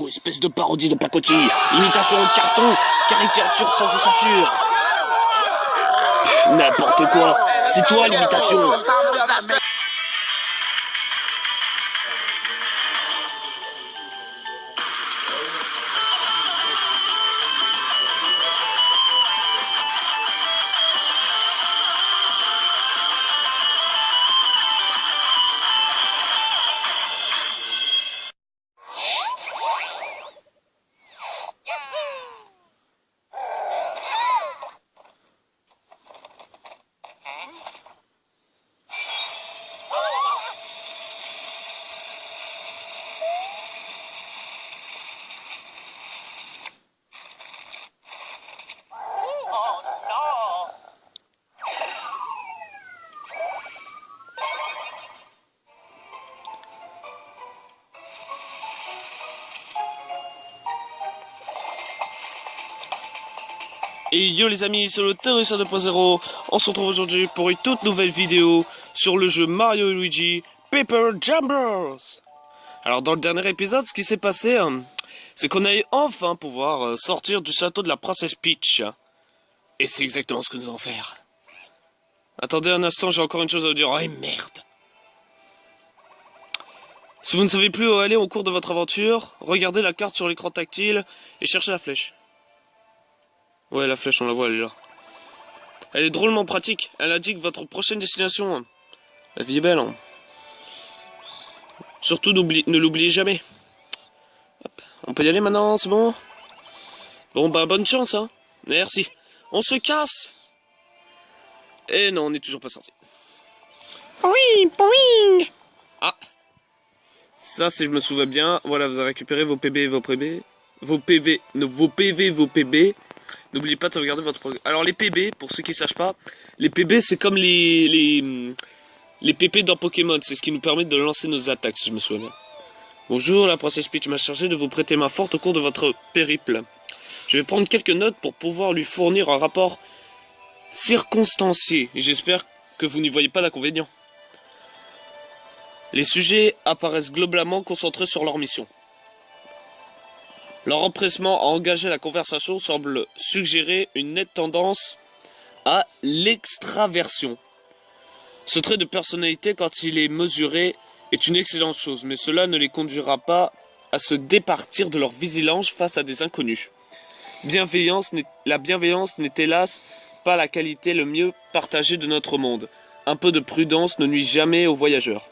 Espèce de parodie de pacotille, imitation de carton, caricature sans ossature. N'importe quoi, c'est toi l'imitation. Et yo les amis, c'est le Terrorista 2.0. On se retrouve aujourd'hui pour une toute nouvelle vidéo sur le jeu Mario et Luigi Paper Jumpers. Alors dans le dernier épisode, ce qui s'est passé, c'est qu'on allait enfin pouvoir sortir du château de la princesse Peach. Et c'est exactement ce que nous allons faire. Attendez un instant, j'ai encore une chose à vous dire. Oh merde. Si vous ne savez plus où aller au cours de votre aventure, regardez la carte sur l'écran tactile et cherchez la flèche. Ouais, la flèche, on la voit, elle est là. Elle est drôlement pratique. Elle indique votre prochaine destination. La vie est belle, hein. Surtout, ne l'oubliez jamais. Hop. On peut y aller maintenant, c'est bon? Bon, bah, bonne chance, hein. Merci. On se casse. Eh non, on n'est toujours pas sorti. Oui, boing. Ah. Ça, si je me souviens bien, voilà, vous avez récupéré vos PB et vos PB. Vos PV, vos PV, vos PB. N'oubliez pas de sauvegarder votre programme. Alors les PB, pour ceux qui ne sachent pas, les PB c'est comme les PP dans Pokémon, c'est ce qui nous permet de lancer nos attaques, si je me souviens bien. Bonjour, la princesse Peach m'a chargé de vous prêter main forte au cours de votre périple. Je vais prendre quelques notes pour pouvoir lui fournir un rapport circonstancié, et j'espère que vous n'y voyez pas d'inconvénient. Les sujets apparaissent globalement concentrés sur leur mission. Leur empressement à engager la conversation semble suggérer une nette tendance à l'extraversion. Ce trait de personnalité, quand il est mesuré, est une excellente chose, mais cela ne les conduira pas à se départir de leur vigilance face à des inconnus. La bienveillance n'est hélas pas la qualité le mieux partagée de notre monde. Un peu de prudence ne nuit jamais aux voyageurs.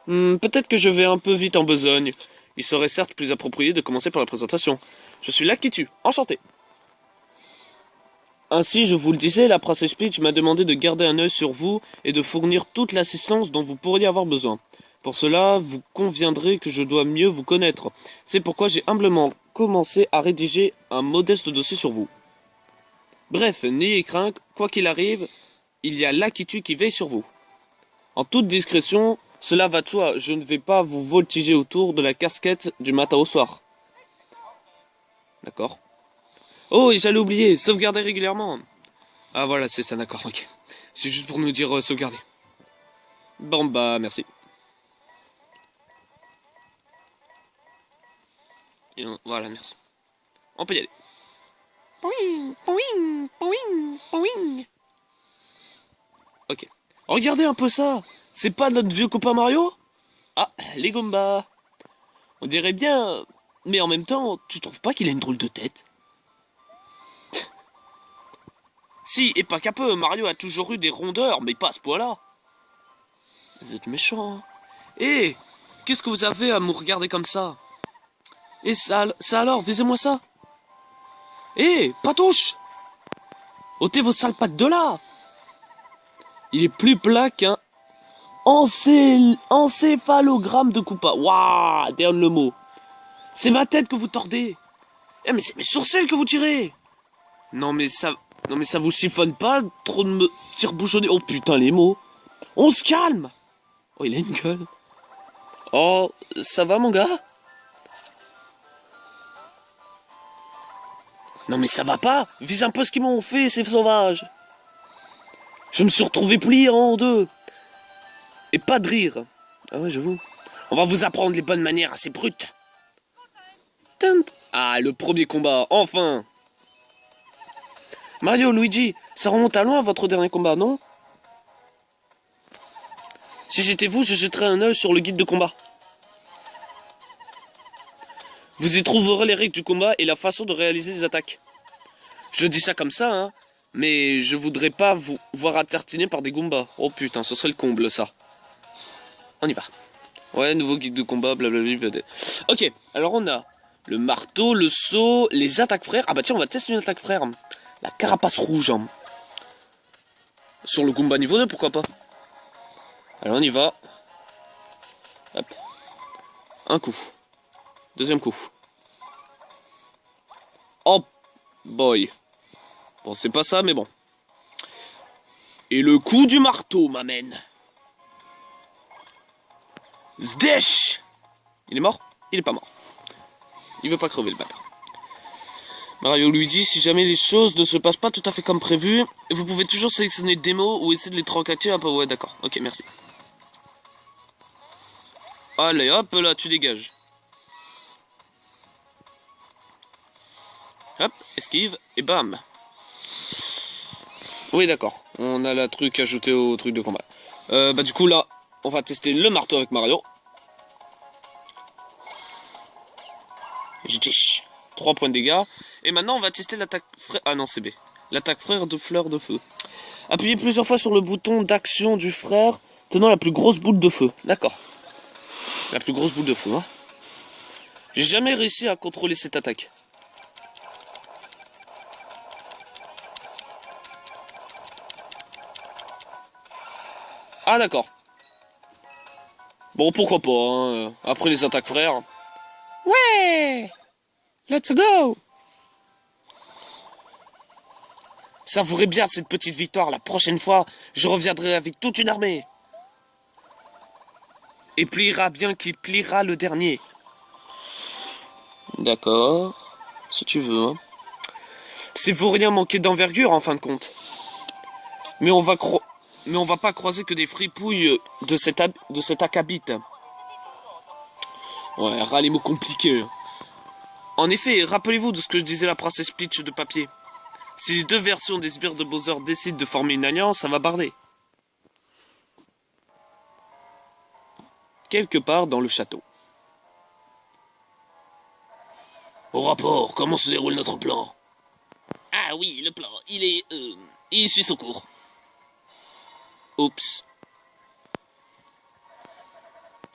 Peut-être que je vais un peu vite en besogne. Il serait certes plus approprié de commencer par la présentation. Je suis Lucky Tu, enchanté. Ainsi, je vous le disais, la princesse Peach m'a demandé de garder un œil sur vous et de fournir toute l'assistance dont vous pourriez avoir besoin. Pour cela, vous conviendrez que je dois mieux vous connaître. C'est pourquoi j'ai humblement commencé à rédiger un modeste dossier sur vous. Bref, n'ayez crainte, quoi qu'il arrive, il y a Lucky Tu qui veille sur vous. En toute discrétion, cela va de soi, je ne vais pas vous voltiger autour de la casquette du matin au soir. D'accord. Oh, et j'allais oublier, sauvegarder régulièrement. Ah voilà, c'est ça, d'accord, ok. C'est juste pour nous dire sauvegarder. Bon bah, merci. Et voilà, merci. On peut y aller. Boing, boing, boing, boing. Ok. Regardez un peu ça. C'est pas notre vieux copain Mario? Ah, les Goombas. On dirait bien... Mais en même temps, tu trouves pas qu'il a une drôle de tête? Si, et pas qu'un peu, Mario a toujours eu des rondeurs, mais pas à ce point-là. Vous êtes méchants, hein. Eh, qu'est-ce que vous avez à me regarder comme ça? Et ça alors, visez-moi ça. Eh, patouche! Ôtez vos sales pattes de là! Il est plus plat qu'un encéphalogramme de Koopa. Waouh, dernier le mot. C'est ma tête que vous tordez. Eh, mais c'est mes sourcils que vous tirez. Non mais ça vous chiffonne pas trop de me tire-bouchonner. Oh putain les mots. On se calme. Oh il a une gueule. Oh ça va mon gars? Non mais ça va pas. Vise un peu ce qu'ils m'ont fait ces sauvages. Je me suis retrouvé plié en deux. Et pas de rire. Ah ouais, j'avoue. On va vous apprendre les bonnes manières à ces brutes. instant. Ah, le premier combat, enfin. Mario, Luigi, ça remonte à loin votre dernier combat, non? Si j'étais vous, je jetterais un œil sur le guide de combat. Vous y trouverez les règles du combat et la façon de réaliser les attaques. Je dis ça comme ça, hein, mais je voudrais pas vous voir attartiner par des Goombas. Oh putain, ce serait le comble, ça. On y va. Ouais, nouveau guide de combat, blablabla. Ok, alors on a le marteau, le seau, les attaques frères. Ah bah tiens, on va tester une attaque frère. La carapace rouge. Hein. Sur le Goomba niveau 2, pourquoi pas. Alors on y va. Hop. Un coup. Deuxième coup. Oh boy. Bon, c'est pas ça, mais bon. Et le coup du marteau m'amène. Zdesh. Il est mort? Il est pas mort. Il veut pas crever le bâtard. Mario Luigi, si jamais les choses ne se passent pas tout à fait comme prévu, vous pouvez toujours sélectionner des mots ou essayer de les tracasser. Ah bah ouais, d'accord. Ok, merci. Allez, hop là, tu dégages. Hop, esquive, et bam. Oui, d'accord. On a la truc ajouté au truc de combat. Bah du coup, là, on va tester le marteau avec Mario. J'ai 3 points de dégâts. Et maintenant, on va tester l'attaque frère... Ah non, c'est B. L'attaque frère de fleur de feu. Appuyez plusieurs fois sur le bouton d'action du frère, tenant la plus grosse boule de feu. D'accord. La plus grosse boule de feu, hein. J'ai jamais réussi à contrôler cette attaque. Ah d'accord. Bon, pourquoi pas, hein. Après les attaques frères. Ouais. Let's go. Savourez bien cette petite victoire. La prochaine fois, je reviendrai avec toute une armée. Et pliera bien qui pliera le dernier. D'accord. Si tu veux, hein. C'est vaurien manquer d'envergure, en fin de compte. Mais on va pas croiser que des fripouilles de cet acabit. Ouais, ras les mots compliqués. En effet, rappelez-vous de ce que je disais la princesse Peach de papier. Si les deux versions des sbires de Bowser décident de former une alliance, ça va barder. Quelque part dans le château. Au rapport, comment se déroule notre plan? Ah oui, le plan, il suit son cours. Oups.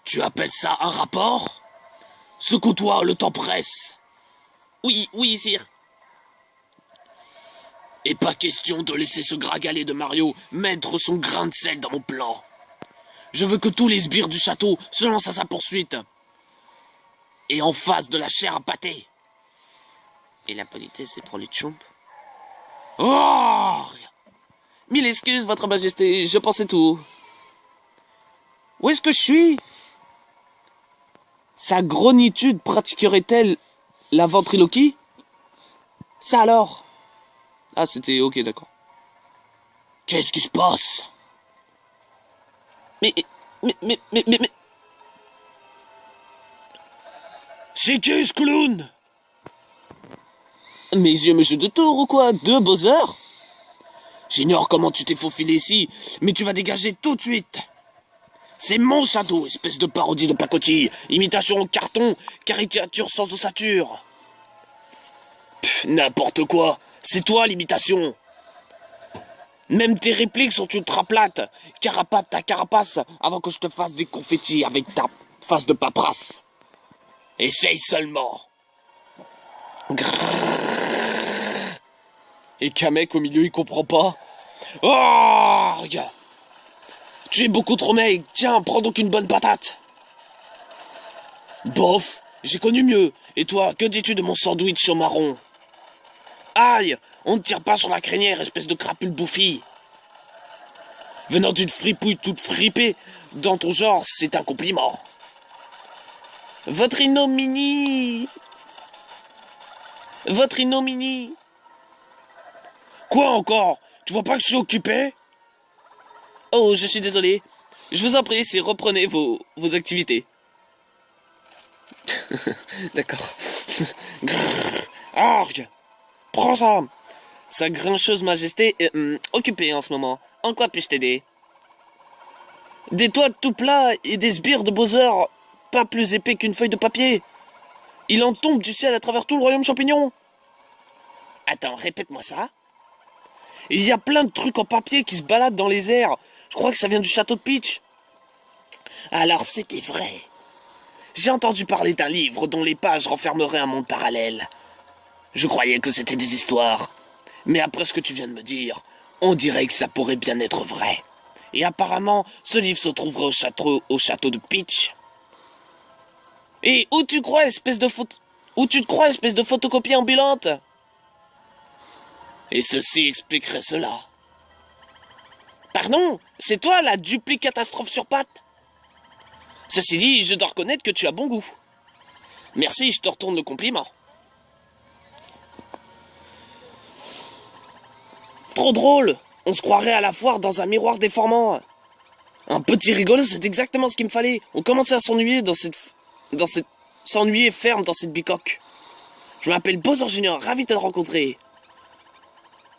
Tu appelles ça un rapport? Secoue-toi, le temps presse. Oui, sire. Et pas question de laisser ce gragalet de Mario mettre son grain de sel dans mon plan. Je veux que tous les sbires du château se lancent à sa poursuite. Et en face de la chair à pâté. Et la politesse, c'est pour les chomps. Oh! Mille excuses, votre majesté, je pensais tout. Où est-ce que je suis? Sa grognitude pratiquerait-elle la ventriloquie? Ça alors? Ah, c'était... Ok, d'accord. Qu'est-ce qui se passe? Mais... C'est qui ce clown? Mes yeux me jouent de tour ou quoi? De Bowser? J'ignore comment tu t'es faufilé ici, mais tu vas dégager tout de suite. C'est mon château, espèce de parodie de pacotille, imitation en carton, caricature sans ossature. Pff, n'importe quoi, c'est toi l'imitation. Même tes répliques sont ultra plates. Carapate ta carapace avant que je te fasse des confettis avec ta face de paperasse. Essaye seulement. Et qu'un mec au milieu il comprend pas. Oh, regarde. Tu es beaucoup trop maigre. Tiens, prends donc une bonne patate. Bof, j'ai connu mieux. Et toi, que dis-tu de mon sandwich au marron? Aïe, on ne tire pas sur la crinière, espèce de crapule bouffie. Venant d'une fripouille toute fripée, dans ton genre, c'est un compliment. Votre ignominie. Votre ignominie. Quoi encore? Tu vois pas que je suis occupé? Oh, je suis désolé. Je vous en prie, si reprenez vos activités. D'accord. Grrr. Orgue. Prends ça. Sa grincheuse majesté est occupée en ce moment. En quoi puis-je t'aider? Des toits tout plats et des sbires de Bowser pas plus épais qu'une feuille de papier. Il en tombe du ciel à travers tout le royaume champignon. Attends, répète-moi ça. Il y a plein de trucs en papier qui se baladent dans les airs. Je crois que ça vient du château de Peach. Alors c'était vrai. J'ai entendu parler d'un livre dont les pages renfermeraient un monde parallèle. Je croyais que c'était des histoires. Mais après ce que tu viens de me dire, on dirait que ça pourrait bien être vrai. Et apparemment, ce livre se trouverait au château de Peach. Et où tu te crois, espèce de photocopie ambulante? Et ceci expliquerait cela. Pardon, c'est toi la dupli catastrophe sur pattes? Ceci dit, je dois reconnaître que tu as bon goût. Merci, je te retourne le compliment. Trop drôle. On se croirait à la foire dans un miroir déformant. Un petit rigolo, c'est exactement ce qu'il me fallait. On commençait à s'ennuyer s'ennuyer ferme dans cette bicoque. Je m'appelle Bowser Junior, ravi de te rencontrer.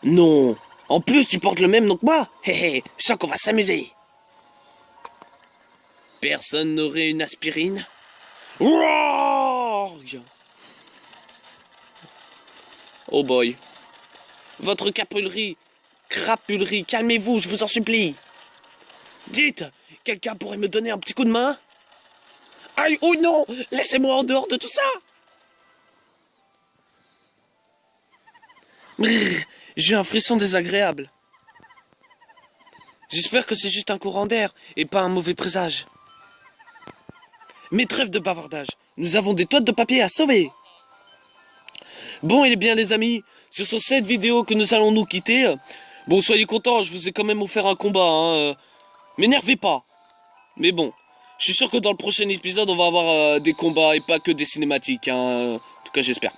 Non, en plus tu portes le même nom que moi. Hé hé, je sens qu'on va s'amuser. Personne n'aurait une aspirine? Oh boy. Votre crapulerie, calmez-vous, je vous en supplie. Dites, quelqu'un pourrait me donner un petit coup de main? Aïe, oh non, laissez-moi en dehors de tout ça. Brrr, j'ai un frisson désagréable. J'espère que c'est juste un courant d'air et pas un mauvais présage. Mais trêve de bavardage, nous avons des toiles de papier à sauver. Bon, et bien les amis, ce sont cette vidéo que nous allons nous quitter. Bon, soyez contents, je vous ai quand même offert un combat, hein. M'énervez pas. Mais bon, je suis sûr que dans le prochain épisode, on va avoir des combats et pas que des cinématiques, hein. En tout cas, j'espère.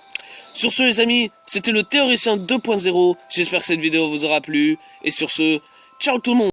Sur ce, les amis, c'était le Théoricien 2.0. J'espère que cette vidéo vous aura plu. Et sur ce, ciao tout le monde.